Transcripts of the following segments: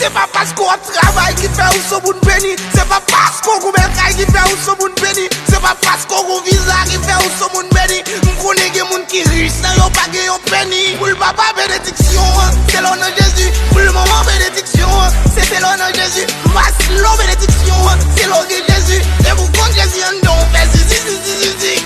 C'est pas parce qu'on travaille qui fait ou son bout béni. C'est pas parce qu'on gouverne qui fait ou son bout béni. C'est pas parce qu'on a visa qui fait ou son bout béni. M'connais des gens qui riches, ça y'ont pas gagné un penny. Pour le papa bénédiction, c'est l'honneur de Jésus. Pour le maman bénédiction, c'est l'honneur de Jésus. Masse l'eau bénédiction, c'est l'honneur de Jésus. Et vous comptez Jésus en don, fait zizi.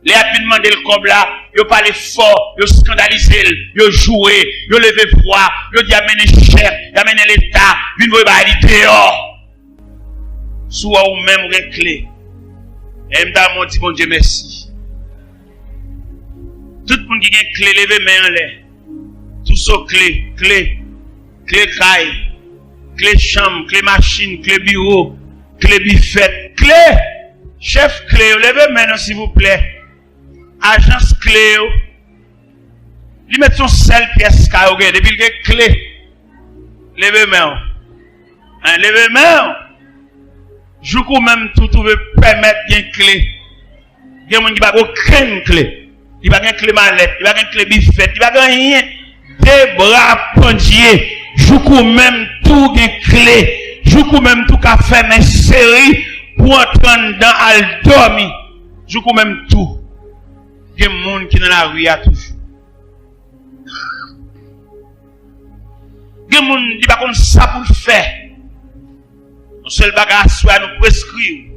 Les appuis demandé le cob là, yo parlé fort, yo scandalisé, yo joué, yo levé froid, yo dit amener chef, amener l'État, vin voye ba li dehors. Soit ou même ou clé. Et m'ta mon dit bon Dieu merci. Tout le monde qui a une clé, levez main en l'air. Tout ça clé caille, clé chambre, clé machine, clé bureau, clé buffet, clé. Chef clé, levez main s'il vous plaît. Agence clé, lui met son seul pièce carré, depuis qu'il clé. Levez main. Levez main. Je peux même tout permettre une clé. Il y a des gens qui n'ont aucune clé. Il n'y a pas de clé mallette, il n'y a pas de clé biffette, il n'y a pas rien. Des bras pendiers. Je peux même tout une clé. Je peux même tout faire une série pour entrer dans al dormir. Je peux même tout. Il y a des gens qui sont dans la rue à toujours. Il y a des gens qui ne savent pas ça pour le faire. Le seul bagage soit nous prescrire.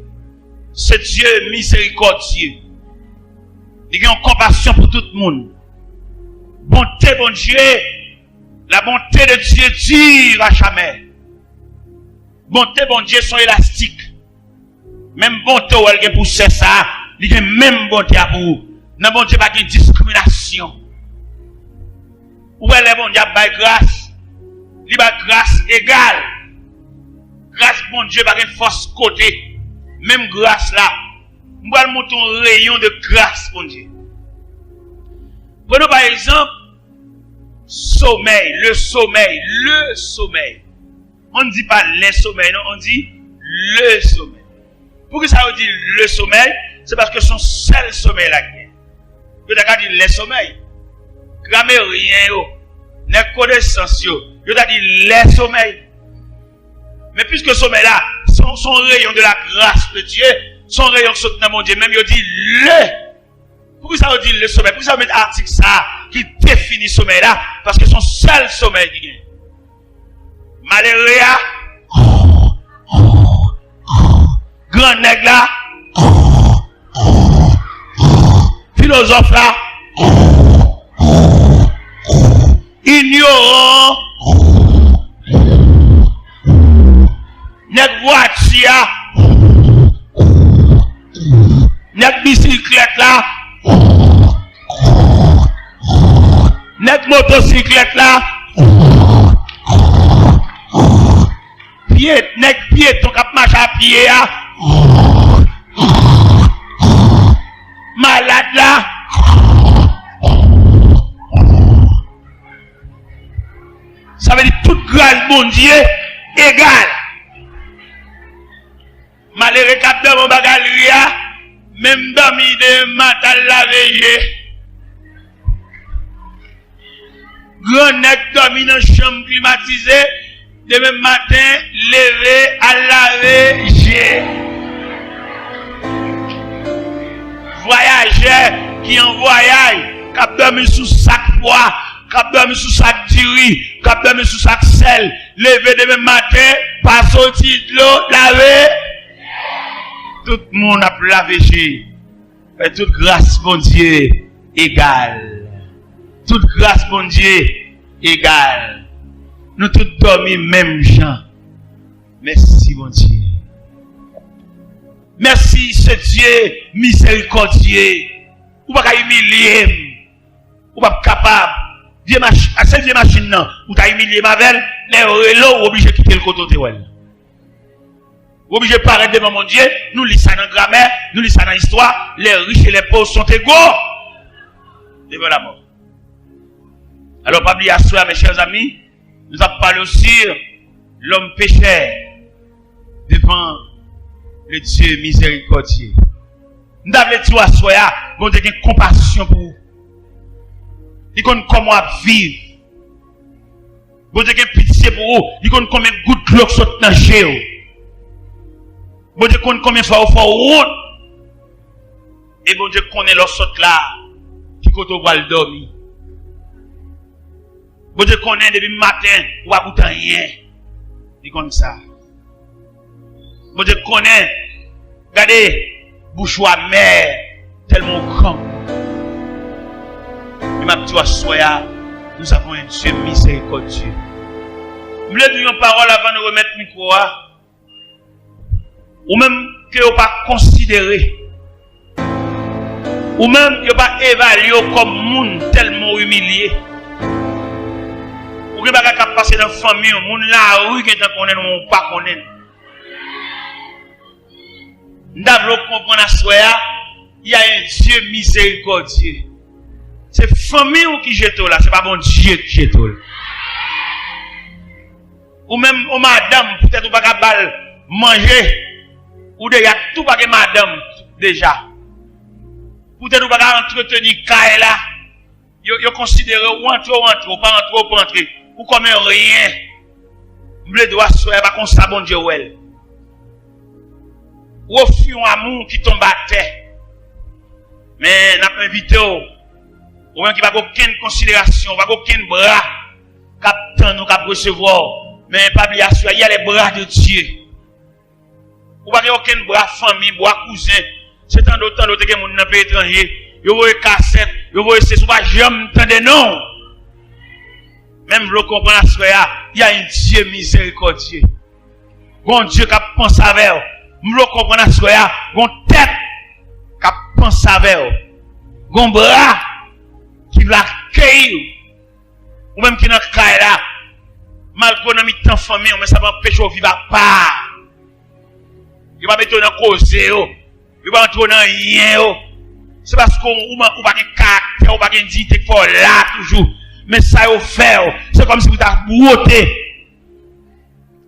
C'est Dieu miséricordieux. Il y a une compassion pour tout le monde. Bonté, bon Dieu. La bonté de Dieu dure à jamais. Bonté, bon Dieu, sont élastiques. Même bonté, où elle est pour ça, il y a même bonté à vous. Non, bon Dieu, pas de discrimination. Où elle est, bon Dieu, pas de grâce. Il y a grâce égale. Grâce, bon Dieu, pas de force côté. Même grâce là. Nous allons monter un rayon de grâce, bon Dieu. Prenons par exemple, sommeil, le sommeil. On ne dit pas les sommeils, non, on dit le sommeil. Pourquoi ça veut dire le sommeil? C'est parce que son seul sommeil là. Vous avez dit les sommeils. Grammairien, les connaissances, vous avez dit les sommeils. Mais puisque le sommeil là, son rayon de la grâce de Dieu, son rayon qui saute dans mon Dieu, même il dit le. Pourquoi ça veut dire le sommeil? Pourquoi ça veut mettre article ça qui définit le sommeil là? Parce que son seul sommeil qui est. Maléria, grand nègre là, philosophe là, ignorant, nègre voiture, nègre bicyclette là, nègre motocyclette là, nègre piéton qui marche à pied là, malade là, ça veut dire toute grâce bon Dieu égale. Malheureux capteur mon bagalia, même dormi de matin la veille. Grand nègre dormi dans chambre climatisée, demain matin levé à laver j'ai. Voyageur qui en voyage, cap dormi sous sac poids, cap dormi sous sac diri, cap dormi sous sac sel, levé demain matin, pas sorti de l'eau, laver. Tout le monde a lavé j'ai. Et toute grâce bon Dieu égale. Toute grâce bon Dieu égale. Nous tous dormons même gens. Merci bon Dieu. Merci ce Dieu miséricordieux. Ou pas humilier. Ou pas capable. Cette vieille machine non. Ou t'as humilié ma belle. Les relos obligé de quitter le côté de elle. Obligé de paraître devant mon Dieu. Nous lisons ça dans la grammaire. Nous lisons ça dans l'histoire. Les riches et les pauvres sont égaux devant la mort. Alors, pas oublier à soi, mes chers amis, nous avons parlé aussi l'homme pécheur devant le Dieu miséricordieux. Nous avons dit à soi, nous avons une compassion pour vous. Nous avons comment vivre. Bon Dieu, qui pitié pour vous, il connaît combien de gouttes d'eau qui sont dans le géo. Bon Dieu, connaît combien de fois vous faites route. Et bon Dieu, connaît l'autre saute là, qui côté vous le dormir. Bon Dieu, connaît depuis le matin, ou à goûter rien. Il connaît ça. Bon Dieu, connaît, regardez, bouche amère, tellement grand. Et ma petite soya, nous avons un Dieu miséricordieux. Je voulais dire une parole avant de remettre le micro. Ou même que vous pas considérer. Ou même que vous pas évaluer comme monde tellement humilié. Ou que vous pas passer dans la famille, monde là, oui, qui est connaît ou pas connaît. Nous devons comprendre à soi, il y a un Dieu miséricordieux. C'est famille qui jette là, c'est pas bon Dieu qui jette là. Ou même, ou madame, peut-être ou pas capable manger, ou déjà tout pas que madame, déjà. Peut-être ou pas entretenir Kaye là, yo considère ou entre, ou pas entrer, ou comme rien. M'ble doit soyer pas comme ça, bon Dieu, ouais. Ou offrir un amour qui tombe à terre. Mais, n'a pas invité ou même qui n'a aucune considération, pas aucun bras, captant nous cap recevoir. Mais pas bien sûr, il y a les bras de Dieu. Ou pas aucun bras famille, bras cousin. C'est tant d'autres que mon dans pays étranger. Yo voyez cassette, yo voyez c'est pas jamais entendre non. Même le comprendre à soi, il y a un Dieu miséricordieux. Bon Dieu qui pense avec vous. Me comprendre à soi, bon tête qui pense avec vous. Bon bras qui va accueillir. Ou même qui n'a pas là. Malgré dans mi temps famille, mais ça va empêcher de vivre à part. Il va mettre dans cause, il va entrer dans rien. C'est parce qu'on n'a pas de caractère, on n'a pas de dignité pour là toujours. Mais ça vous fait, c'est comme si vous avez brouté.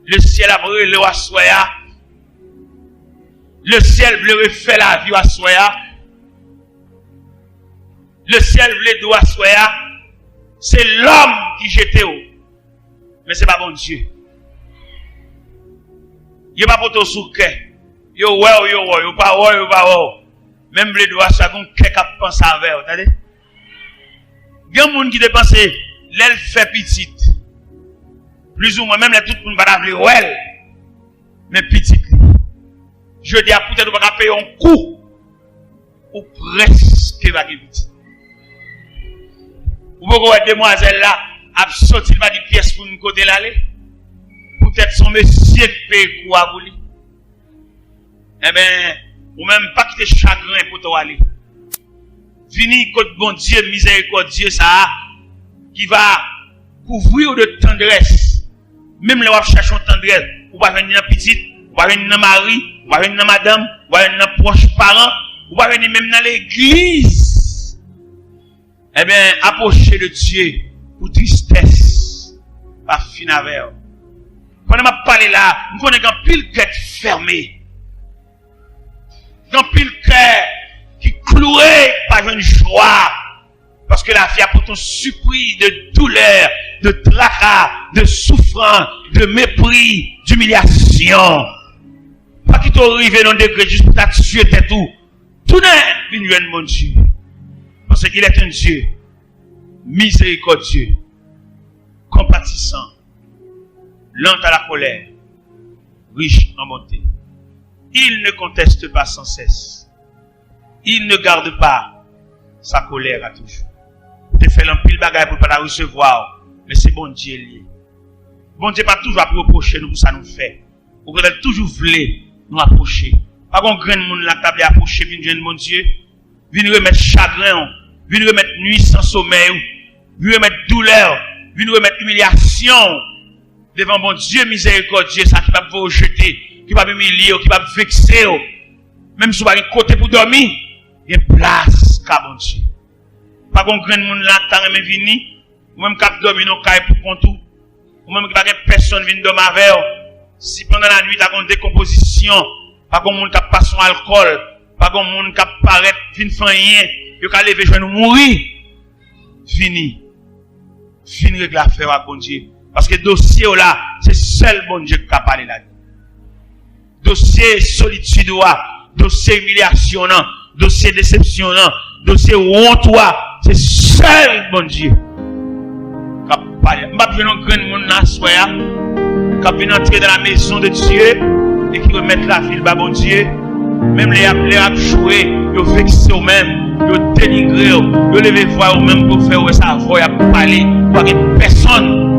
Le ciel a brûlé à soya. Le ciel veut refaire la vie à soya. Le ciel veut d'eau à soya. C'est l'homme qui jette où. Mais c'est pas bon Dieu. Il pas pour ton souke. Yo pas. Même les doigts ça gon quelqu'un pense avec, attendez. Il y a des gens qui dépensent l'aile fait petite. Plus ou moins même les tout le monde va appeler ouais. Mais petite. Je dis à peut-être pas payer un coup ou presque va petite. Ou pourquoi cette demoiselle là a sorti pas de pièces pour nous côté l'aller. Peut-être son monsieur paye quoi pour lui. Eh ben, ou même pas quitter chagrin pour toi aller. Vini côté bon Dieu miséricordieux ça qui va couvrir de tendresse. Même là on cherche une tendresse, ou va venir dans petite, ou va venir dans mari, ou va venir dans madame, ou va venir dans proche parents, ou va venir même dans l'église. Eh bien, approcher de Dieu pour tristesse, pas fin avec. Quand on m'a parlé là, nous connaissons un pile cœur fermé. Un pile cœur qui cloué par une joie. Parce que la vie a pourtant surpris de douleur, de tracas, de souffrance, de mépris, d'humiliation. Pas qu'il t'arrive dans le degré juste pour t'atuer tout. Tout n'est venu mon Dieu. Parce qu'il est un Dieu miséricordieux, compatissant, lent à la colère, riche en bonté. Il ne conteste pas sans cesse. Il ne garde pas sa colère à toujours. Tu fais un pile bagaille pour ne pas la recevoir, mais c'est bon Dieu lié. Bon Dieu pas toujours à reprocher nous pour ça nous fait. Ou peut-être toujours voulait nous approcher. Pas qu'on grain de monde la table approcher, vient jeune bon Dieu, vient remettre chagrin, vient remettre nuit sans sommeil, vient remettre douleur, vient remettre humiliation devant bon Dieu miséricordieux, ça qui va vous rejeter, qui va humilier, qui va vexer, même si vous avez un côté pour dormir, il y a une place, car bon Dieu. Pas qu'on grain de monde là, t'as même vini, ou même qu'à dormir dans le caille pour contour, ou même que personne vient dormir avec, si pendant la nuit, t'as une décomposition, pas qu'on monde qui passe son alcool, pas qu'on monde qui paraît, fin fin rien, yo ka lever joindre mourir. Fini règle l'affaire à bon Dieu. Parce que dossier là, c'est seul bon Dieu qui a parlé là. Dossier solitude, dossier humiliation, dossier déception, dossier honte, c'est seul bon Dieu qui a parlé. Je ne vais pas grand monde qui vient entrer dans la maison de Dieu et qui remettre la file bas bon Dieu. Même les a joué, ils vexé eux-mêmes, ils dénigré, ils levé voix eux-mêmes pour faire ça voix, pour parler, pour que personne